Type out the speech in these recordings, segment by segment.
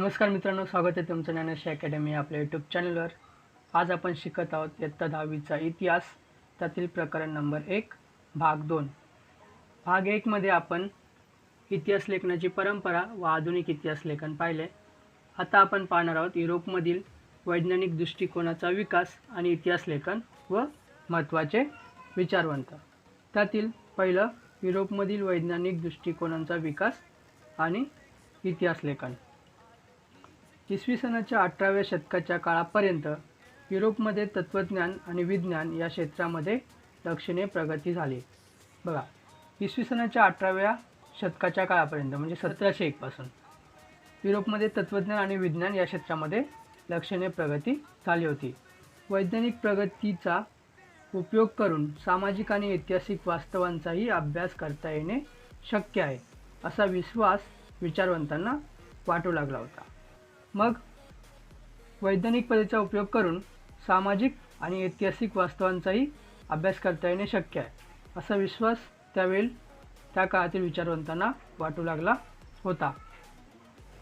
नमस्कार मित्रांनो, स्वागत आहे तुमचं ज्ञानश्री अकॅडमी आपल्या यूट्यूब चॅनलवर। आज आपण शिकत आहोत इयत्ता 10वीचा इतिहास, त्यातील प्रकरण नंबर 1 भाग 2। भाग 1 मध्ये आपण इतिहास लेखनाची परंपरा व आधुनिक इतिहास लेखन पाहिले। आता आपण पाहणार आहोत युरोपमधील वैज्ञानिक दृष्टिकोनाचा विकास आणि इतिहास लेखन व महत्त्वाचे विचारवंत। त्यातील पहिलं युरोपमधील वैज्ञानिक दृष्टिकोनांचा विकास आणि इतिहास लेखन। इसवी सनाच्या 18व्या शतकाच्या काळापर्यंत युरोपमध्ये तत्त्वज्ञान आणि विज्ञान या क्षेत्रामध्ये लक्षणीय प्रगती झाली। बघा, इसवी सनाच्या 18व्या शतकाच्या काळापर्यंत म्हणजे 1701 पासून युरोपमध्ये तत्त्वज्ञान आणि विज्ञान या क्षेत्रामध्ये लक्षणीय प्रगती झाली होती। वैज्ञानिक प्रगतीचा उपयोग करून सामाजिक आणि ऐतिहासिक वास्तवांचाही अभ्यास करता येणे शक्य आहे, असा विश्वास विचारवंतांना वाटू लागला होता। मग वैज्ञानिक पद्धतीचा उपयोग करून सामाजिक आणि ऐतिहासिक वास्तवांचाही अभ्यास करता येणे शक्य आहे, असा विश्वास त्या काळातील विचारवंतांना वाटू लागला होता।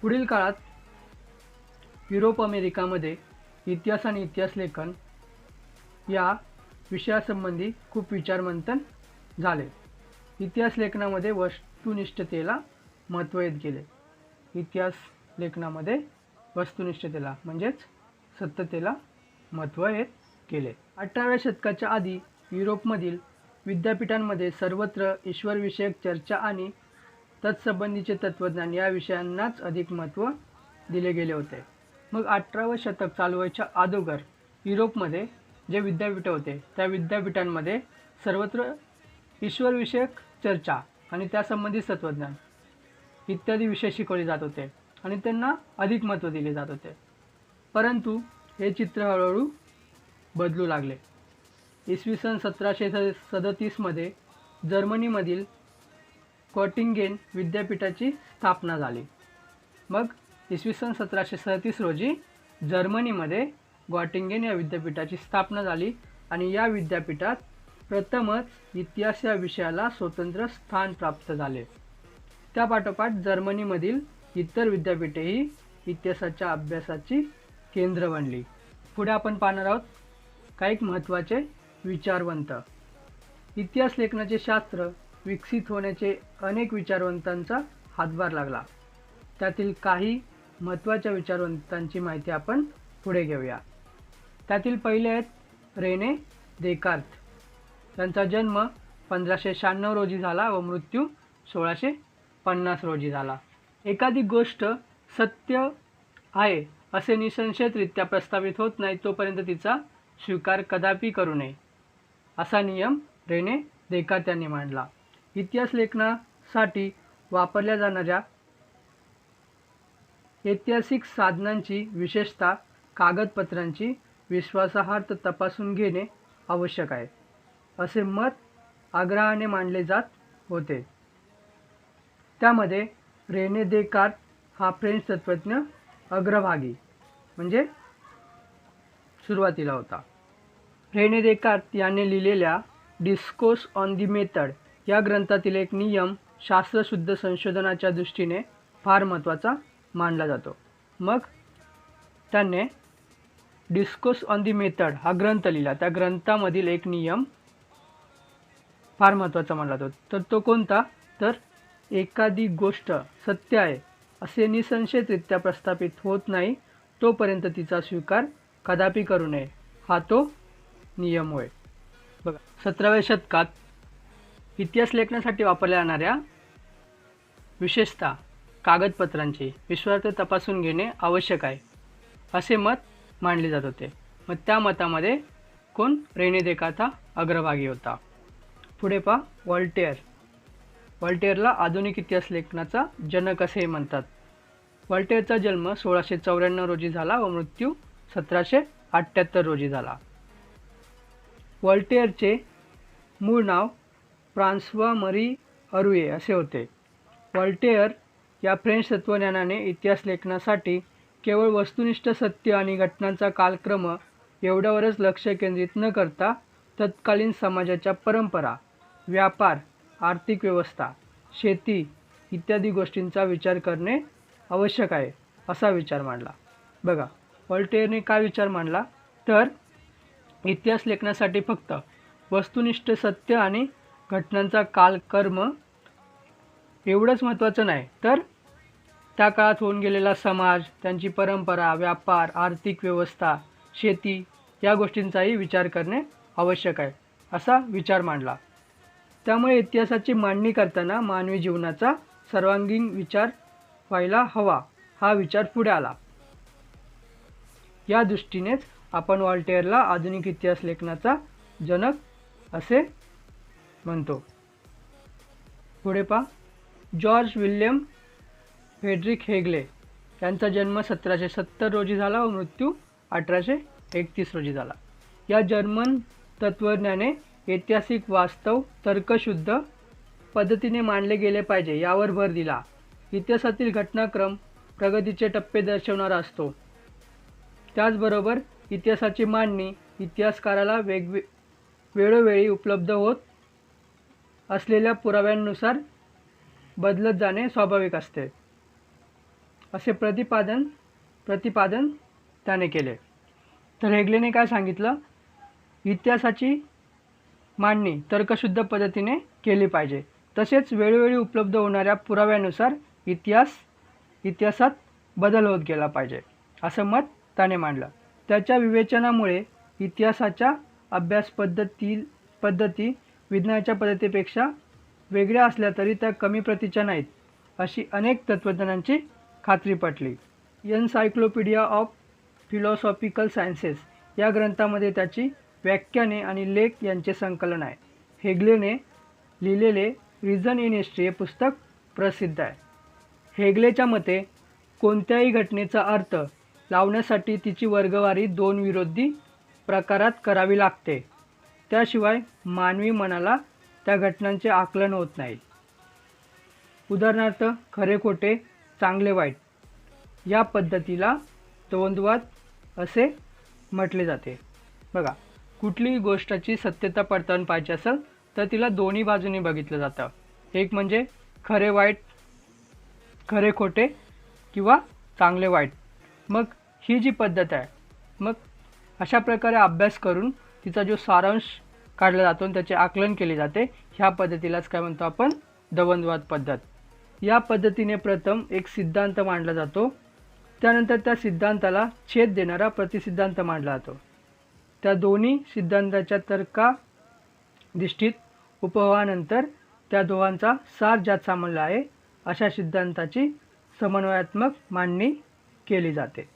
पुढील काळात युरोप अमेरिकामध्ये इतिहास आणि इतिहास लेखन या विषयासंबंधी खूप विचारमंथन झाले। इतिहास लेखनामध्ये वस्तुनिष्ठतेला महत्त्व येत गेले। इतिहास लेखनामध्ये वस्तुनिष्ठतेला म्हणजेच सत्यतेला महत्त्व येत गेले। 18व्या शतकाच्या आधी युरोपमधील विद्यापीठांमध्ये सर्वत्र ईश्वरविषयक चर्चा आणि तत्संबंधीचे तत्त्वज्ञान या विषयांनाच अधिक महत्त्व दिले गेले होते। मग 18वे शतक चालू व्हायच्या अगोदर युरोपमध्ये जे विद्यापीठ होते त्या विद्यापीठांमध्ये सर्वत्र ईश्वरविषयक चर्चा आणि त्यासंबंधित तत्त्वज्ञान इत्यादी विषय शिकवले जात होते आणि त्यांना अधिक महत्त्व दिले जात होते। परंतु हे चित्र हळूहळू बदलू लागले। इसवी सन 1737 मध्ये जर्मनीमधील गॉटिंगेन विद्यापीठाची स्थापना झाली। मग इसवी सन 1737 रोजी जर्मनीमध्ये गॉटिंगेन या विद्यापीठाची स्थापना झाली आणि या विद्यापीठात प्रथमच इतिहास या विषयाला स्वतंत्र स्थान प्राप्त झाले। त्यापाठोपाठ जर्मनीमधील इतर विद्यापीठेही इतिहासाच्या अभ्यासाची केंद्र बनली। पुढे आपण पाहणार आहोत काही महत्त्वाचे विचारवंत। इतिहास लेखनाचे शास्त्र विकसित होण्याचे अनेक विचारवंतांचा हातभार लागला। त्यातील काही महत्त्वाच्या विचारवंतांची माहिती आपण पुढे घेऊया। त्यातील पहिले आहेत रेने देकार्त। त्यांचा जन्म 1596 रोजी झाला व मृत्यू 1650 रोजी झाला। एखादी गोष्ट सत्य आहे असे निसंशयरित्या प्रस्थापित होत नाही तोपर्यंत तिचा स्वीकार कदापि करू नये, असा नियम रेने देकार्त यांनी मांडला। इतिहास लेखनासाठी वापरल्या जाणाऱ्या ऐतिहासिक साधनांची, विशेषतः कागदपत्रांची विश्वासार्हता तपासून घेणे आवश्यक आहे, असे मत आग्रहाने मांडले जात होते। त्यामध्ये रेने देकार्त हा फ्रेंच तत्त्वज्ञ अग्रभागी म्हणजे सुरुवातीला होता। रेने देकार्त याने लिहिलेल्या डिस्कोर्स ऑन द मेथड या ग्रंथातील एक नियम शास्त्रशुद्ध संशोधनाच्या दृष्टीने फार महत्त्वाचा मानला जातो। मग त्याने डिस्कोर्स ऑन द मेथड हा ग्रंथ लिहिला। त्या ग्रंथामधील एक नियम फार महत्त्वाचा मानला जातो। तर तो कोणता? तर एखादी गोष्ट सत्य आहे असे निसंशयरित्या प्रस्थापित होत नाही तोपर्यंत तिचा स्वीकार कदापि करू नये, हा तो नियम होय। बघा, 17व्या शतकात इतिहास लेखनासाठी वापरल्या जाणाऱ्या विशेषतः कागदपत्रांची विश्वासार्हता तपासून घेणे आवश्यक आहे, असे मत मांडले जात होते। मग त्या मतामध्ये कोण? रेने देकार्त हा अग्रभागी होता। पुढे पहा, व्हॉल्टेअर। व्हॉल्टेअरला आधुनिक इतिहास लेखनाचा जनक असे म्हणतात। व्हॉल्टेअरचा जन्म 1694 रोजी झाला व मृत्यू 1778 रोजी झाला। व्हॉल्टेअरचे मूळ नाव फ्रान्सवा मरी अरुये असे होते। व्हॉल्टेअर या फ्रेंच तत्त्वज्ञानाने इतिहास लेखनासाठी केवळ वस्तुनिष्ठ सत्य आणि घटनांचा कालक्रम एवढ्यावरच लक्ष केंद्रित न करता तत्कालीन समाजाच्या परंपरा, व्यापार, आर्थिक व्यवस्था, शेती इत्यादी गोष्टींचा विचार करणे आवश्यक आहे, असा विचार मांडला. बघा, व्हॉल्टेअरने काय विचार मांडला तर इतिहास लेखनासाठी फक्त वस्तुनिष्ठ सत्य आणि घटनांचा कालकर्म एवढंच महत्त्वाचं नाही, तर त्या काळात होऊन गेलेला समाज, त्यांची परंपरा, व्यापार, आर्थिक व्यवस्था, शेती या गोष्टींचाही विचार करणे आवश्यक आहे, असा विचार मांडला. त्यामुळे इतिहासाची मांडणी करताना मानवी जीवनाचा सर्वांगीण विचार व्हायला हवा, हा विचार पुढे आला. या दृष्टीनेच आपण व्हॉल्टेअरला आधुनिक इतिहास लेखनाचा जनक असे म्हणतो. पुढे पहा, जॉर्ज विल्यम फ्रेडरिक हेगले यांचा जन्म 1770 रोजी झाला व मृत्यू 1831 रोजी झाला. या जर्मन तत्त्वज्ञाने ऐतिहासिक वास्तव तर्कशुद्ध पद्धतीने मांडले गेले पाहिजे यावर भर दिला. इतिहासातील घटनाक्रम प्रगतीचे टप्पे दर्शवणारा असतो. त्याचबरोबर इतिहासाची मांडणी इतिहासकाराला वेळोवेळी उपलब्ध होत असलेल्या पुराव्यांनुसार बदलत जाणे स्वाभाविक असते, असे प्रतिपादन त्याने केले. तर हेगलेने काय सांगितलं, इतिहासाची मांडणी तर्कशुद्ध पद्धतीने केली पाहिजे, तसेच वेळोवेळी उपलब्ध होणाऱ्या पुराव्यानुसार इतिहासात बदल होत गेला पाहिजे, असं मत त्याने मांडलं. त्याच्या विवेचनामुळे इतिहासाच्या अभ्यास पद्धती विज्ञानाच्या पद्धतीपेक्षा वेगळ्या असल्या तरी त्या कमी प्रतीच्या नाहीत, अशी अनेक तत्त्वज्ञानांची खात्री पटली. एन्सायक्लोपीडिया ऑफ फिलॉसॉफिकल सायन्सेस या ग्रंथामध्ये त्याची व्याख्याने आणि लेख यांचे संकलन आहे. हेगलेने लिहिलेले रिझन इन हिस्ट्री हे पुस्तक प्रसिद्ध आहे. हेगलेच्या मते कोणत्याही घटनेचा अर्थ लावण्यासाठी तिची वर्गवारी दोन विरोधी प्रकारात करावी लागते, त्याशिवाय मानवी मनाला त्या घटनांचे आकलन होत नाही. उदाहरणार्थ, खरे खोटे, चांगले वाईट या पद्धतीला द्वंद्ववाद असे म्हटले जाते. बघा, कुठलीही गोष्टीची सत्यता पडताळून पाहिजे असेल तर तिला दोन्ही बाजूनी बघितलं जातं. एक म्हणजे खरे वाईट, खरे खोटे किंवा चांगले वाईट. मग ही जी पद्धत आहे, मग अशा प्रकारे अभ्यास करून तिचा जो सारांश काढला जातो आणि त्याचे आकलन केले जाते, ह्या पद्धतीलाच काय म्हणतो आपण, द्वंद्ववाद पद्धत. या पद्धतीने प्रथम एक सिद्धांत मांडला जातो, त्यानंतर त्या सिद्धांताला छेद देणारा प्रतिसिद्धांत मांडला जातो. त्या दोन्ही सिद्धांताच्या तर्काधिष्ठित उपभवानंतर त्या दोघांचा सार ज्यात सामावला आहे अशा सिद्धांताची समन्वयात्मक मांडणी केली जाते.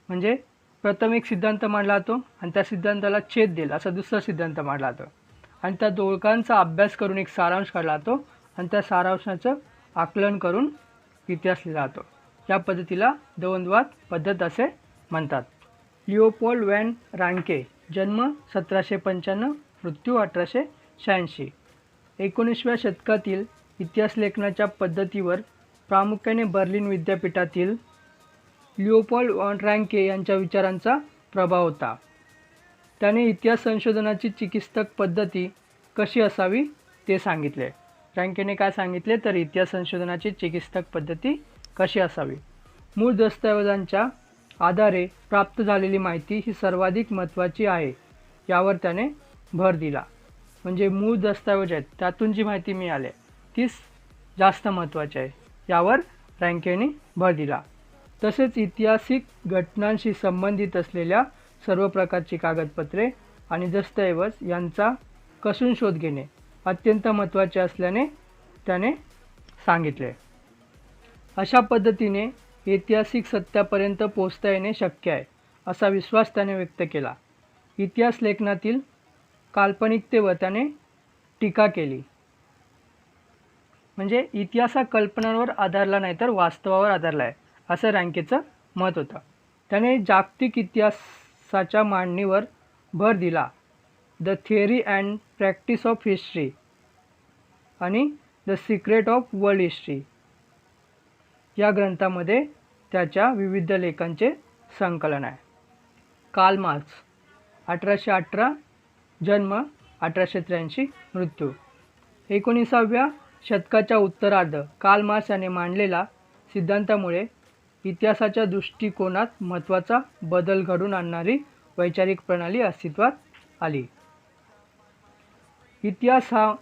म्हणजे प्रथम एक सिद्धांत मांडला जातो आणि त्या सिद्धांताला छेद देईल असा दुसरा सिद्धांत मांडला जातो आणि त्या दोघांचा अभ्यास करून एक सारांश काढला जातो आणि त्या सारांशाचं आकलन करून इतिहास लिहिला जातो. या पद्धतीला द्वंद्ववाद पद्धत असे म्हणतात. लिओपोल्ड व्हॅन रांके जन्म 1795, मृत्यू 1886. 19व्या शतकातील इतिहास लेखनाच्या पद्धतीवर प्रामुख्याने बर्लिन विद्यापीठातील लिओपोल्ड व्हॅन रांके यांच्या विचारांचा प्रभाव होता. त्याने इतिहास संशोधनाची चिकित्सक पद्धती कशी असावी ते सांगितले. रांकेने काय सांगितले तर इतिहास संशोधनाची चिकित्सक पद्धती कशी असावी. मूळ दस्तऐवजांच्या आधारे प्राप्त झालेली माहिती ही सर्वाधिक महत्त्वाची आहे यावर त्याने भर दिला. म्हणजे मूळ दस्तऐवज आहेत त्यातून जी माहिती मिळाली तीच जास्त महत्त्वाची आहे यावर रांकेने भर दिला. तसेच ऐतिहासिक घटनांशी संबंधित असलेल्या सर्व प्रकारची कागदपत्रे आणि दस्तऐवज यांचा कसून शोध घेणे अत्यंत महत्त्वाचे असल्याने त्याने सांगितले. अशा पद्धतीने ऐतिहासिक सत्यापर्यंत पोहोचता येणे शक्य आहे असा विश्वास त्याने व्यक्त केला. इतिहास लेखनातील काल्पनिकतेवर त्याने टीका केली. म्हणजे इतिहास हा कल्पनांवर आधारला नाही तर वास्तवावर आधारला आहे असं रांकेचं मत होतं. त्याने जागतिक इतिहासाच्या मांडणीवर भर दिला. The theory and practice of history आणि the secret of world history या ग्रंथामध्ये त्याच्या विविध लेखांचे संकलन आहे. कार्ल मार्क्स 1818 जन्म 1883 मृत्यू. 19व्या शतकाच्या उत्तरार्ध कार्ल मार्क्स याने मांडलेला सिद्धांतामुळे इतिहासाच्या दृष्टिकोनात महत्त्वाचा बदल घडवून आणणारी वैचारिक प्रणाली अस्तित्वात आली. इतिहास हा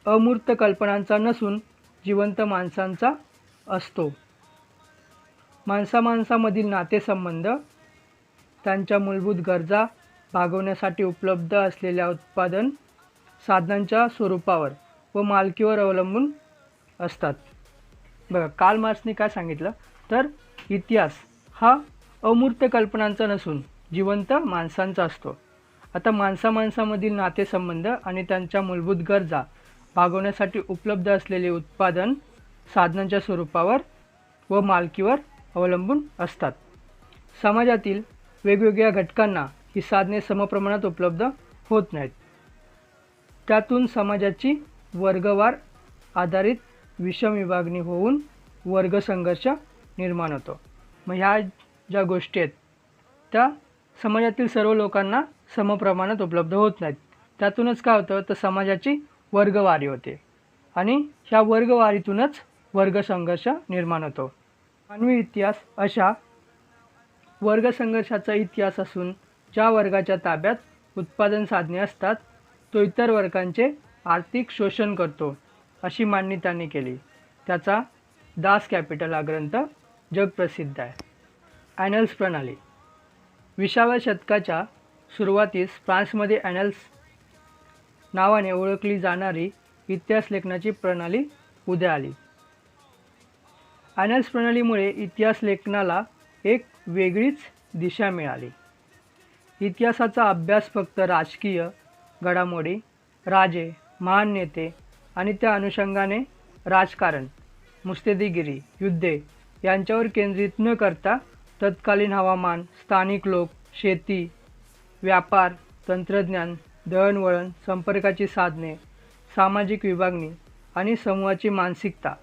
अमूर्त कल्पनांचा नसून जिवंत माणसांचा असतो. माणसामधील नातेसंबंध, त्यांच्या मूलभूत गरजा भागवण्यासाठी उपलब्ध असलेल्या उत्पादन साधनांच्या स्वरूपावर व मालकीवर अवलंबून असतात. बघा, कार्ल मार्क्सने काय सांगितलं तर इतिहास हा अमूर्त कल्पनांचा नसून जिवंत माणसांचा असतो. आता माणसामधील नातेसंबंध आणि त्यांच्या मूलभूत गरजा भागवण्यासाठी उपलब्ध असलेले उत्पादन साधनांच्या स्वरूपावर व मालकीवर अवलंबून असतात. समाजातील वेगवेगळ्या घटकांना ही साधने समप्रमाणात उपलब्ध होत नाहीत. त्यातून समाजाची वर्गवार आधारित विषम विभागणी होऊन वर्गसंघर्ष निर्माण होतो. मग ह्या ज्या गोष्टी आहेत त्या समाजातील सर्व लोकांना समप्रमाणात उपलब्ध होत नाहीत. त्यातूनच काय होतं तर समाजाची वर्गवारी होते आणि ह्या वर्गवारीतूनच वर्गसंघर्ष निर्माण होतो. मानवी इतिहास अशा वर्गसंघर्षाचा इतिहास असून ज्या वर्गाच्या ताब्यात उत्पादन साधने असतात तो इतर वर्गांचे आर्थिक शोषण करतो अशी मांडणी त्यांनी केली. त्याचा दास कॅपिटल हा ग्रंथ जगप्रसिद्ध आहे. ॲनल्स प्रणाली. 20व्या शतकाच्या सुरुवातीस फ्रान्समध्ये ॲनल्स नावाने ओळखली जाणारी इतिहास लेखनाची प्रणाली उदयास आली. ॲनल्स प्रणालीमुळे इतिहास लेखनाला एक वेगळीच दिशा मिळाली. इतिहासाचा अभ्यास फक्त राजकीय घडामोडी, राजे, महान नेते आणि त्या अनुषंगाने राजकारण, मुत्सद्देगिरी, युद्धे यांच्यावर केंद्रित न करता तत्कालीन हवामान, स्थानिक लोक, शेती, व्यापार, तंत्रज्ञान, दळणवळण, संपर्काची साधने, सामाजिक विभागणी आणि समूहाची मानसिकता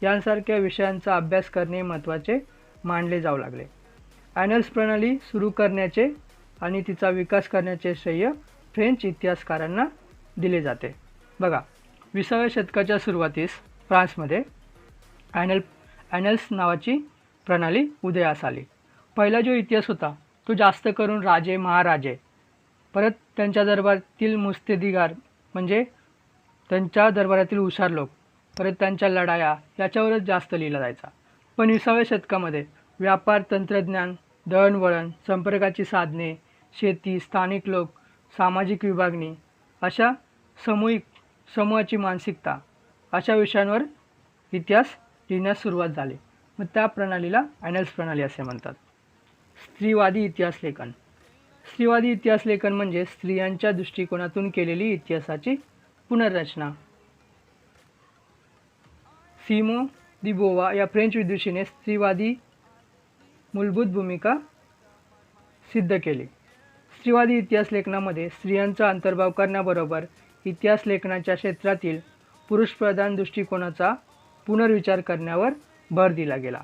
यांसारख्या विषयांचा अभ्यास करणे महत्त्वाचे मानले जाऊ लागले. ॲनल्स प्रणाली सुरू करण्याचे आणि तिचा विकास करण्याचे श्रेय फ्रेंच इतिहासकारांना दिले जाते. बघा, 20व्या शतकाच्या सुरुवातीस फ्रान्समध्ये ॲनल्स नावाची प्रणाली उदयास आली. पहिला जो इतिहास होता तो जास्त करून राजे, महाराजे, परत त्यांच्या दरबारातील मुत्सद्देगिर म्हणजे त्यांच्या दरबारातील हुशार लोक, परत त्यांच्या लढाया याच्यावरच जास्त लिहिला जायचा. पण 20व्या शतकामध्ये व्यापार, तंत्रज्ञान, दळणवळण, संपर्काची साधने, शेती, स्थानिक लोक, सामाजिक विभागणी अशा समूहाची मानसिकता अशा विषयांवर इतिहास लिहिण्यास सुरुवात झाली. मग त्या प्रणालीला ॲनल्स प्रणाली असे म्हणतात. स्त्रीवादी इतिहास लेखन. स्त्रीवादी इतिहास लेखन म्हणजे स्त्रियांच्या दृष्टिकोनातून केलेली इतिहासाची पुनर्रचना. सिमोन दी बोवा या फ्रेंच विदुषीने स्त्रीवादी मूलभूत भूमिका सिद्ध केली. स्त्रीवादी इतिहास लेखनामध्ये स्त्रियांचा अंतर्भाव करण्याबरोबर इतिहास लेखनाच्या क्षेत्रातील पुरुषप्रधान दृष्टिकोनाचा पुनर्विचार करण्यावर भर दिला गेला.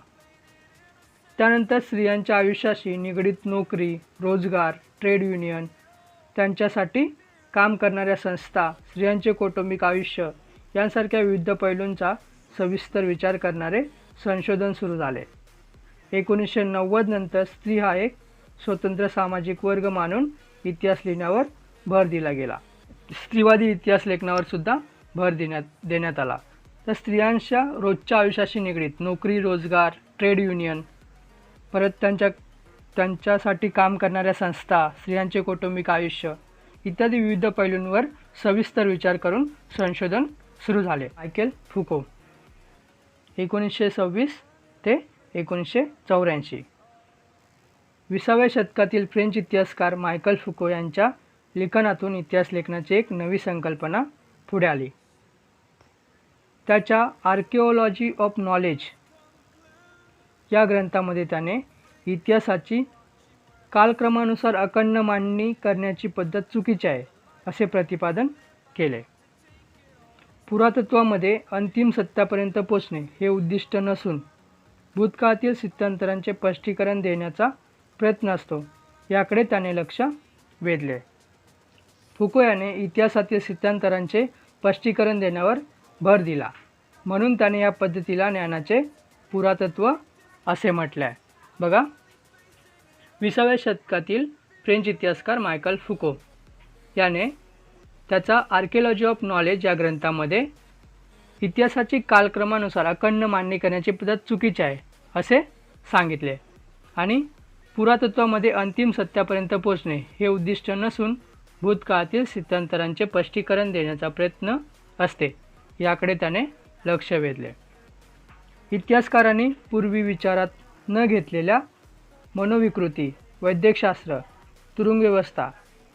त्यानंतर स्त्रियांच्या आयुष्याशी निगडीत नोकरी, रोजगार, ट्रेड युनियन, त्यांच्यासाठी काम करणाऱ्या संस्था, स्त्रियांचे कौटुंबिक आयुष्य यांसारख्या विविध पैलूंचा सविस्तर विचार करणारे संशोधन सुरू झाले. 1990 नंतर स्त्री हा एक स्वतंत्र सामाजिक वर्ग मानून इतिहास लिहिण्यावर भर दिला गेला. स्त्रीवादी इतिहास लेखनावर सुद्धा भर देण्यात आला. तर स्त्रियांच्या रोजच्या आयुष्याशी निगडीत नोकरी, रोजगार, ट्रेड युनियन, परत त्यांच्यासाठी काम करणाऱ्या संस्था, स्त्रियांचे कौटुंबिक आयुष्य इत्यादी विविध पैलूंवर सविस्तर विचार करून संशोधन सुरू झाले. मायकेल फुको 1926 ते 1984. 20व्या शतकातील फ्रेंच इतिहासकार मायकेल फुको यांच्या लेखनातून इतिहास लेखनाची एक नवी संकल्पना पुढे आली. त्याच्या आर्किओलॉजी ऑफ नॉलेज या ग्रंथामध्ये त्याने इतिहासाची कालक्रमानुसार अखंड मांडणी करण्याची पद्धत चुकीची आहे असे प्रतिपादन केले. पुरातत्वामध्ये अंतिम सत्यापर्यंत पोचणे हे उद्दिष्ट नसून भूतकाळातील स्थित्यंतरांचे स्पष्टीकरण देण्याचा प्रयत्न असतो याकडे त्याने लक्ष वेधले. फुको याने इतिहासातील स्थित्यंतरांचे स्पष्टीकरण देण्यावर भर दिला. म्हणून त्याने या पद्धतीला ज्ञानाचे पुरातत्व असे म्हटले आहे. बघा, 20व्या शतकातील फ्रेंच इतिहासकार मायकल फुको याने त्याचा आर्किओलॉजी ऑफ नॉलेज या ग्रंथामध्ये इतिहासाची कालक्रमानुसार अखंड मांडणी करण्याची पद्धत चुकीची आहे असे सांगितले आणि पुरातत्वामध्ये अंतिम सत्यापर्यंत पोहोचणे हे उद्दिष्ट नसून भूतकाळातील स्थित्यंतरांचे स्पष्टीकरण देण्याचा प्रयत्न असते याकडे त्याने लक्ष वेधले. इतिहासकारांनी पूर्वी विचारात न घेतलेल्या मनोविकृती, वैद्यकशास्त्र, तुरुंग व्यवस्था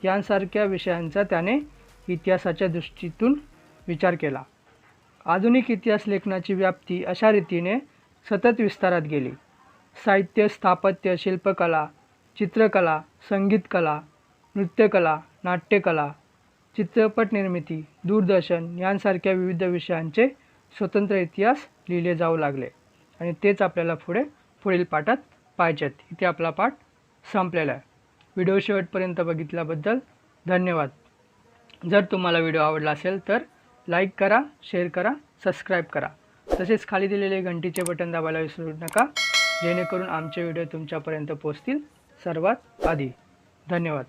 यांसारख्या विषयांचा त्याने इतिहासाच्या दृष्टीतून विचार केला. आधुनिक इतिहास लेखनाची व्याप्ती अशा रीतीने सतत विस्तारात गेली. साहित्य, स्थापत्य, शिल्पकला, चित्रकला, संगीतकला, नृत्यकला, नाट्यकला, चित्रपट निर्मिती, दूरदर्शन यांसारख्या विविध विषयांचे स्वतंत्र इतिहास लिहिले जाऊ लागले आणि तेच आपल्याला पुढील पाठात पाहिजेत. इथे आपला पाठ संपलेला आहे. व्हिडिओ शेवटपर्यंत बघितल्याबद्दल धन्यवाद. जर तुम्हाला व्हिडिओ आवडला असेल तर लाईक करा, शेअर करा, सबस्क्राईब करा. तसेच खाली दिलेले घंटीचे बटन दाबायला विसरू नका, जेणेकरून आमचे व्हिडिओ तुमच्यापर्यंत पोहोचतील सर्वात आधी. धन्यवाद.